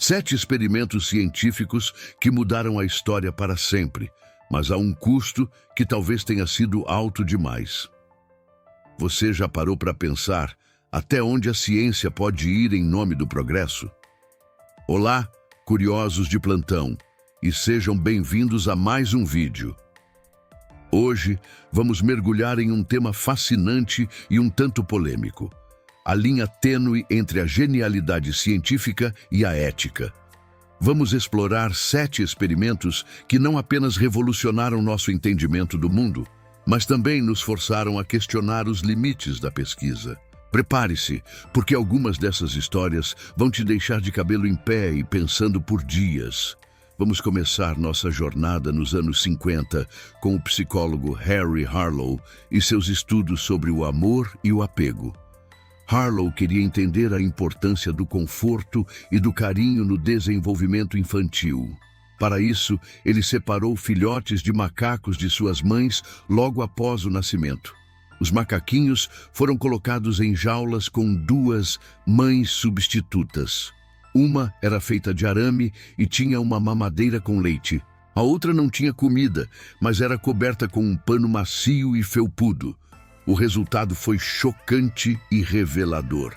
7 experimentos científicos que mudaram a história para sempre, mas a um custo que talvez tenha sido alto demais. Você já parou para pensar até onde a ciência pode ir em nome do progresso? Olá, curiosos de plantão, e sejam bem-vindos a mais um vídeo. Hoje, vamos mergulhar em um tema fascinante e um tanto polêmico: a linha tênue entre a genialidade científica e a ética. Vamos explorar 7 experimentos que não apenas revolucionaram nosso entendimento do mundo, mas também nos forçaram a questionar os limites da pesquisa. Prepare-se, porque algumas dessas histórias vão te deixar de cabelo em pé e pensando por dias. Vamos começar nossa jornada nos anos 50 com o psicólogo Harry Harlow e seus estudos sobre o amor e o apego. Harlow queria entender a importância do conforto e do carinho no desenvolvimento infantil. Para isso, ele separou filhotes de macacos de suas mães logo após o nascimento. Os macaquinhos foram colocados em jaulas com 2 mães substitutas. Uma era feita de arame e tinha uma mamadeira com leite. A outra não tinha comida, mas era coberta com um pano macio e felpudo. O resultado foi chocante e revelador.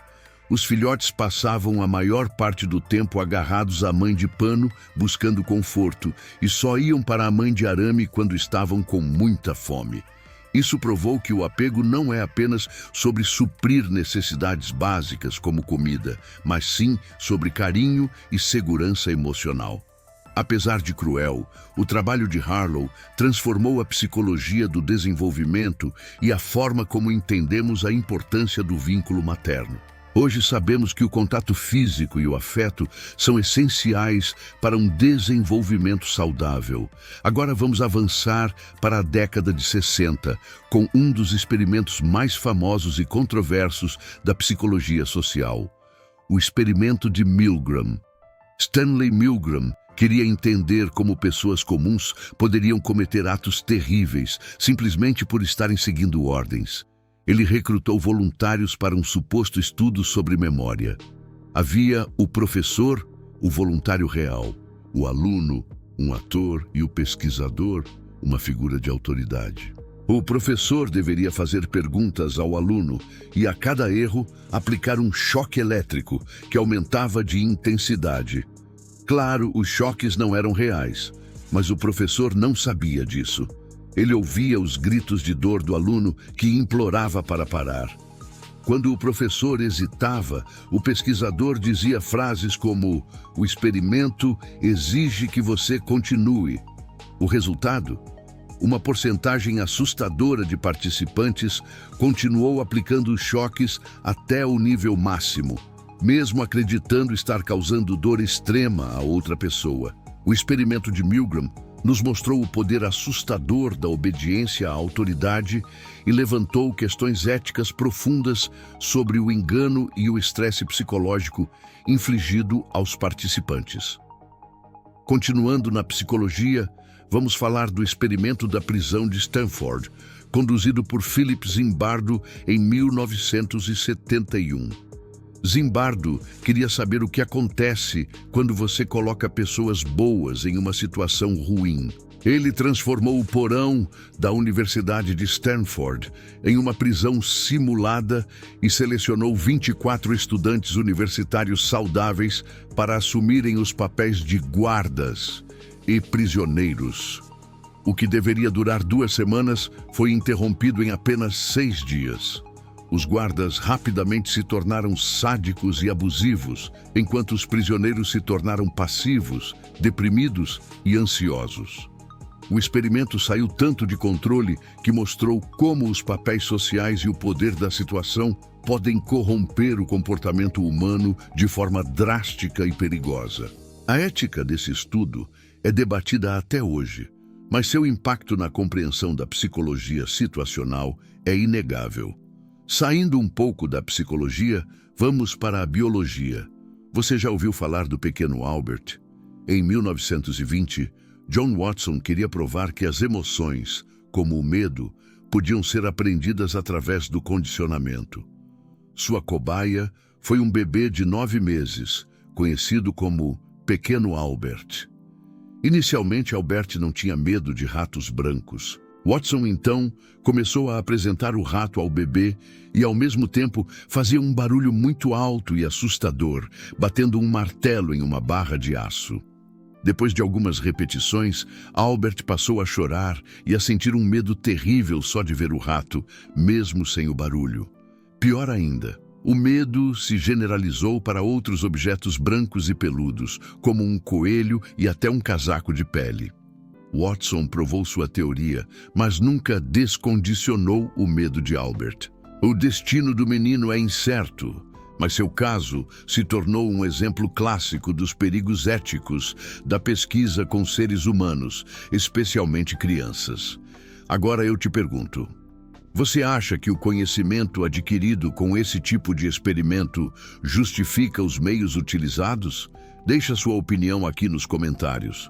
Os filhotes passavam a maior parte do tempo agarrados à mãe de pano, buscando conforto, e só iam para a mãe de arame quando estavam com muita fome. Isso provou que o apego não é apenas sobre suprir necessidades básicas como comida, mas sim sobre carinho e segurança emocional. Apesar de cruel, o trabalho de Harlow transformou a psicologia do desenvolvimento e a forma como entendemos a importância do vínculo materno. Hoje sabemos que o contato físico e o afeto são essenciais para um desenvolvimento saudável. Agora vamos avançar para a década de 60, com um dos experimentos mais famosos e controversos da psicologia social: o experimento de Milgram. Stanley Milgram queria entender como pessoas comuns poderiam cometer atos terríveis simplesmente por estarem seguindo ordens. Ele recrutou voluntários para um suposto estudo sobre memória. Havia o professor, o voluntário real, o aluno, um ator, e o pesquisador, uma figura de autoridade. O professor deveria fazer perguntas ao aluno e, a cada erro, aplicar um choque elétrico que aumentava de intensidade. Claro, os choques não eram reais, mas o professor não sabia disso. Ele ouvia os gritos de dor do aluno que implorava para parar. Quando o professor hesitava, o pesquisador dizia frases como: "O experimento exige que você continue." O resultado? Uma porcentagem assustadora de participantes continuou aplicando os choques até o nível máximo, mesmo acreditando estar causando dor extrema a outra pessoa. O experimento de Milgram nos mostrou o poder assustador da obediência à autoridade e levantou questões éticas profundas sobre o engano e o estresse psicológico infligido aos participantes. Continuando na psicologia, vamos falar do experimento da prisão de Stanford, conduzido por Philip Zimbardo em 1971. Zimbardo queria saber o que acontece quando você coloca pessoas boas em uma situação ruim. Ele transformou o porão da Universidade de Stanford em uma prisão simulada e selecionou 24 estudantes universitários saudáveis para assumirem os papéis de guardas e prisioneiros. O que deveria durar 2 semanas foi interrompido em apenas 6 dias. Os guardas rapidamente se tornaram sádicos e abusivos, enquanto os prisioneiros se tornaram passivos, deprimidos e ansiosos. O experimento saiu tanto de controle que mostrou como os papéis sociais e o poder da situação podem corromper o comportamento humano de forma drástica e perigosa. A ética desse estudo é debatida até hoje, mas seu impacto na compreensão da psicologia situacional é inegável. Saindo um pouco da psicologia, vamos para a biologia. Você já ouviu falar do pequeno Albert? Em 1920, John Watson queria provar que as emoções, como o medo, podiam ser aprendidas através do condicionamento. Sua cobaia foi um bebê de 9 meses, conhecido como pequeno Albert. Inicialmente, Albert não tinha medo de ratos brancos. Watson, então, começou a apresentar o rato ao bebê e, ao mesmo tempo, fazia um barulho muito alto e assustador, batendo um martelo em uma barra de aço. Depois de algumas repetições, Albert passou a chorar e a sentir um medo terrível só de ver o rato, mesmo sem o barulho. Pior ainda, o medo se generalizou para outros objetos brancos e peludos, como um coelho e até um casaco de pele. Watson provou sua teoria, mas nunca descondicionou o medo de Albert. O destino do menino é incerto, mas seu caso se tornou um exemplo clássico dos perigos éticos da pesquisa com seres humanos, especialmente crianças. Agora eu te pergunto, você acha que o conhecimento adquirido com esse tipo de experimento justifica os meios utilizados? Deixe a sua opinião aqui nos comentários.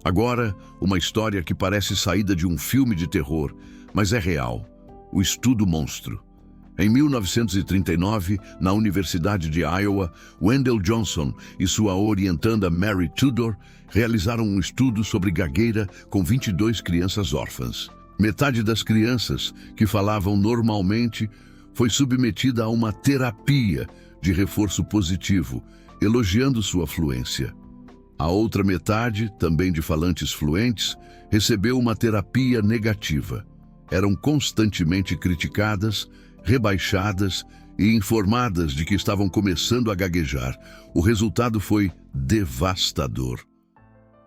Agora, uma história que parece saída de um filme de terror, mas é real. O estudo monstro. Em 1939, na Universidade de Iowa, Wendell Johnson e sua orientanda Mary Tudor realizaram um estudo sobre gagueira com 22 crianças órfãs. Metade das crianças, que falavam normalmente, foi submetida a uma terapia de reforço positivo, elogiando sua fluência. A outra metade, também de falantes fluentes, recebeu uma terapia negativa. Eram constantemente criticadas, rebaixadas e informadas de que estavam começando a gaguejar. O resultado foi devastador.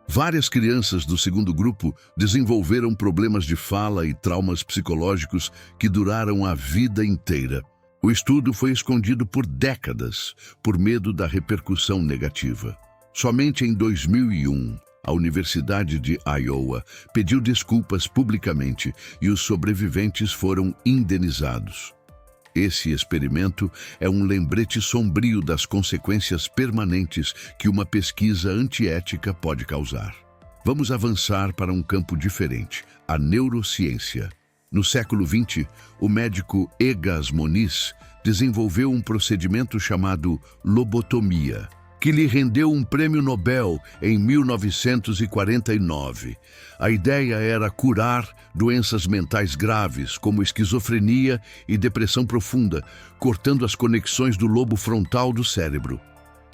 Várias crianças do segundo grupo desenvolveram problemas de fala e traumas psicológicos que duraram a vida inteira. O estudo foi escondido por décadas, por medo da repercussão negativa. Somente em 2001, a Universidade de Iowa pediu desculpas publicamente e os sobreviventes foram indenizados. Esse experimento é um lembrete sombrio das consequências permanentes que uma pesquisa antiética pode causar. Vamos avançar para um campo diferente, a neurociência. No século XX, o médico Egas Moniz desenvolveu um procedimento chamado lobotomia, que lhe rendeu um prêmio Nobel em 1949. A ideia era curar doenças mentais graves, como esquizofrenia e depressão profunda, cortando as conexões do lobo frontal do cérebro.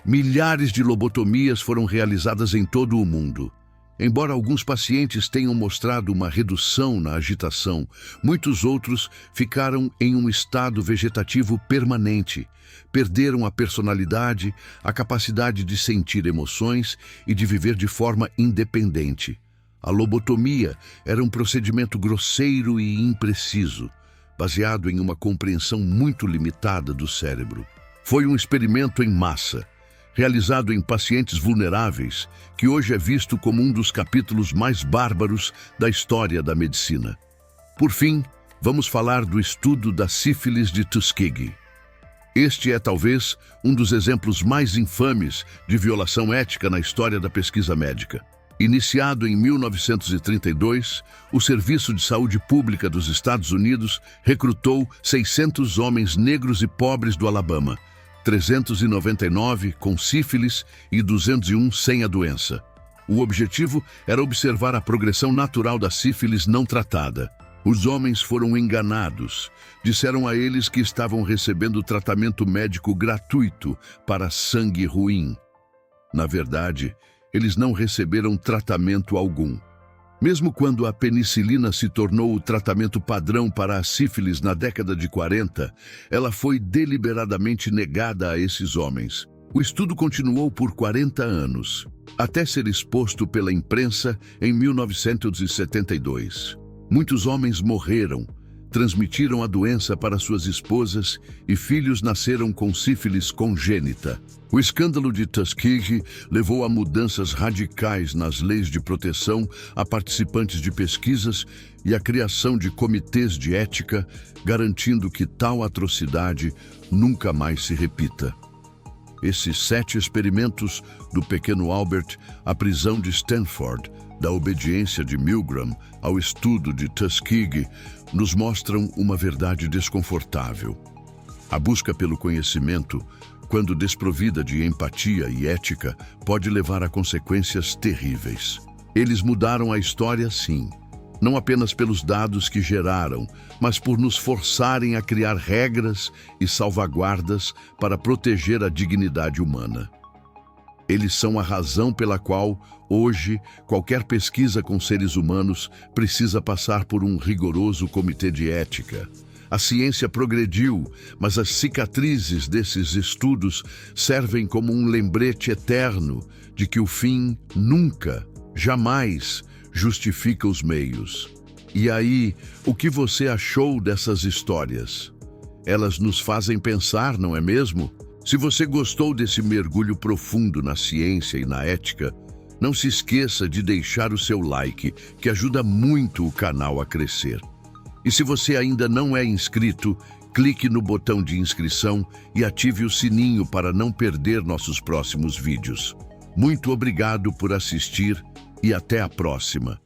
Milhares de lobotomias foram realizadas em todo o mundo. Embora alguns pacientes tenham mostrado uma redução na agitação, muitos outros ficaram em um estado vegetativo permanente. Perderam a personalidade, a capacidade de sentir emoções e de viver de forma independente. A lobotomia era um procedimento grosseiro e impreciso, baseado em uma compreensão muito limitada do cérebro. Foi um experimento em massa, realizado em pacientes vulneráveis, que hoje é visto como um dos capítulos mais bárbaros da história da medicina. Por fim, vamos falar do estudo da sífilis de Tuskegee. Este é talvez um dos exemplos mais infames de violação ética na história da pesquisa médica. Iniciado em 1932, o Serviço de Saúde Pública dos Estados Unidos recrutou 600 homens negros e pobres do Alabama, 399 com sífilis e 201 sem a doença. O objetivo era observar a progressão natural da sífilis não tratada. Os homens foram enganados. Disseram a eles que estavam recebendo tratamento médico gratuito para sangue ruim. Na verdade, eles não receberam tratamento algum. Mesmo quando a penicilina se tornou o tratamento padrão para a sífilis na década de 40, ela foi deliberadamente negada a esses homens. O estudo continuou por 40 anos, até ser exposto pela imprensa em 1972. Muitos homens morreram, transmitiram a doença para suas esposas e filhos nasceram com sífilis congênita. O escândalo de Tuskegee levou a mudanças radicais nas leis de proteção a participantes de pesquisas e a criação de comitês de ética, garantindo que tal atrocidade nunca mais se repita. Esses 7 experimentos do pequeno Albert, a prisão de Stanford, da obediência de Milgram ao estudo de Tuskegee, nos mostram uma verdade desconfortável. A busca pelo conhecimento, quando desprovida de empatia e ética, pode levar a consequências terríveis. Eles mudaram a história, sim, não apenas pelos dados que geraram, mas por nos forçarem a criar regras e salvaguardas para proteger a dignidade humana. Eles são a razão pela qual, hoje, qualquer pesquisa com seres humanos precisa passar por um rigoroso comitê de ética. A ciência progrediu, mas as cicatrizes desses estudos servem como um lembrete eterno de que o fim nunca, jamais, justifica os meios. E aí, o que você achou dessas histórias? Elas nos fazem pensar, não é mesmo? Se você gostou desse mergulho profundo na ciência e na ética, não se esqueça de deixar o seu like, que ajuda muito o canal a crescer. E se você ainda não é inscrito, clique no botão de inscrição e ative o sininho para não perder nossos próximos vídeos. Muito obrigado por assistir e até a próxima.